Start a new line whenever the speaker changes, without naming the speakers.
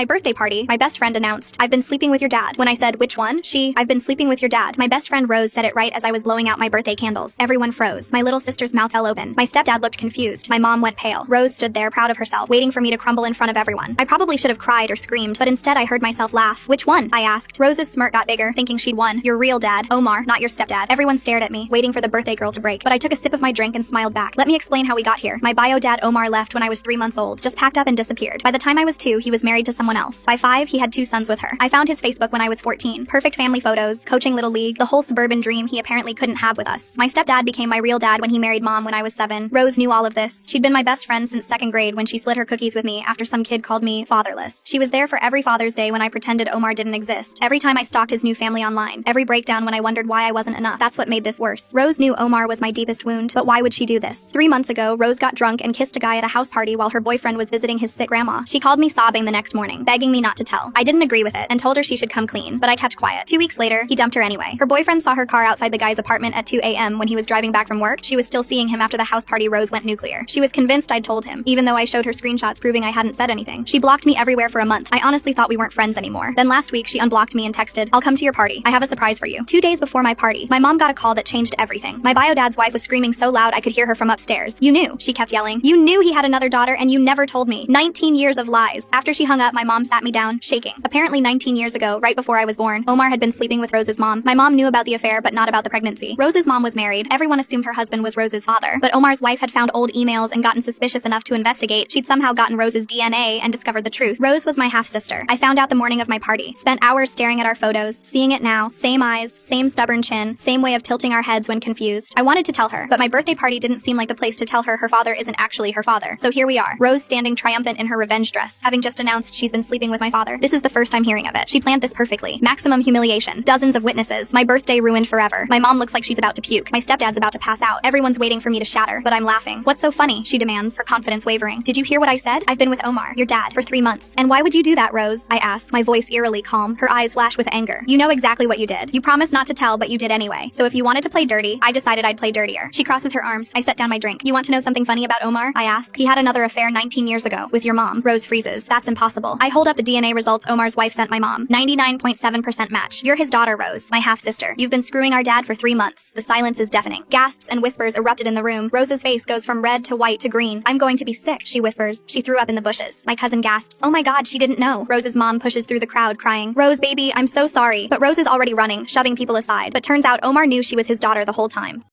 my birthday party, my best friend announced, "I've been sleeping with your dad." When I said, "Which one?" "I've been sleeping with your dad." My best friend Rose said it right as I was blowing out my birthday candles. Everyone froze. My little sister's mouth fell open. My stepdad looked confused. My mom went pale. Rose stood there, proud of herself, waiting for me to crumble in front of everyone. I probably should have cried or screamed, but instead I heard myself laugh. "Which one?" I asked. Rose's smirk got bigger, thinking she'd won. "Your real dad, Omar, not your stepdad." Everyone stared at me, waiting for the birthday girl to break, but I took a sip of my drink and smiled back. "Let me explain how we got here. My bio dad Omar left when I was 3 months old, just packed up and disappeared. By the time I was 2, he was married to someone else. By 5, he had 2 sons with her. I found his Facebook when I was 14. Perfect family photos, coaching Little League, the whole suburban dream he apparently couldn't have with us. My stepdad became my real dad when he married mom when I was 7. Rose knew all of this. She'd been my best friend since 2nd grade when she slid her cookies with me after some kid called me fatherless. She was there for every Father's Day when I pretended Omar didn't exist. Every time I stalked his new family online. Every breakdown when I wondered why I wasn't enough. That's what made this worse. Rose knew Omar was my deepest wound, but why would she do this? 3 months ago, Rose got drunk and kissed a guy at a house party while her boyfriend was visiting his sick grandma. She called me sobbing the next morning, begging me not to tell. I didn't agree with it and told her she should come clean, but I kept quiet. 2 weeks later, he dumped her anyway. Her boyfriend saw her car outside the guy's apartment at 2 a.m. when he was driving back from work. She was still seeing him after the house party. Rose went nuclear. She was convinced I'd told him, even though I showed her screenshots proving I hadn't said anything. She blocked me everywhere for a month. I honestly thought we weren't friends anymore. Then last week, she unblocked me and texted, "I'll come to your party. I have a surprise for you." 2 days before my party, my mom got a call that changed everything. My bio dad's wife was screaming so loud I could hear her from upstairs. "You knew," she kept yelling. "You knew he had another daughter and you never told me." 19 years of lies. After she hung up, my mom sat me down, shaking. Apparently 19 years ago, right before I was born, Omar had been sleeping with Rose's mom. My mom knew about the affair, but not about the pregnancy. Rose's mom was married. Everyone assumed her husband was Rose's father. But Omar's wife had found old emails and gotten suspicious enough to investigate. She'd somehow gotten Rose's DNA and discovered the truth. Rose was my half-sister. I found out the morning of my party. Spent hours staring at our photos, seeing it now. Same eyes, same stubborn chin, same way of tilting our heads when confused. I wanted to tell her, but my birthday party didn't seem like the place to tell her her father isn't actually her father. So here we are. Rose standing triumphant in her revenge dress, having just announced she's been sleeping with my father. This is the first I'm hearing of it. She planned this perfectly. Maximum humiliation. Dozens of witnesses. My birthday ruined forever. My mom looks like she's about to puke. My stepdad's about to pass out. Everyone's waiting for me to shatter, but I'm laughing. "What's so funny?" she demands, her confidence wavering. "Did you hear what I said? I've been with Omar, your dad, for 3 months. And why would you do that, Rose?" I asked, my voice eerily calm. Her eyes flash with anger. "You know exactly what you did. You promised not to tell, but you did anyway. So if you wanted to play dirty, I decided I'd play dirtier." She crosses her arms. I set down my drink. "You want to know something funny about Omar?" I ask. "He had another affair 19 years ago with your mom." Rose freezes. "That's impossible." I hold up the DNA results Omar's wife sent my mom. 99.7% match. "You're his daughter, Rose, my half-sister. You've been screwing our dad for 3 months." The silence is deafening. Gasps and whispers erupted in the room. Rose's face goes from red to white to green. "I'm going to be sick," she whispers. She threw up in the bushes. My cousin gasps. "Oh my god, she didn't know." Rose's mom pushes through the crowd, crying, "Rose, baby, I'm so sorry." But Rose is already running, shoving people aside. But turns out Omar knew she was his daughter the whole time.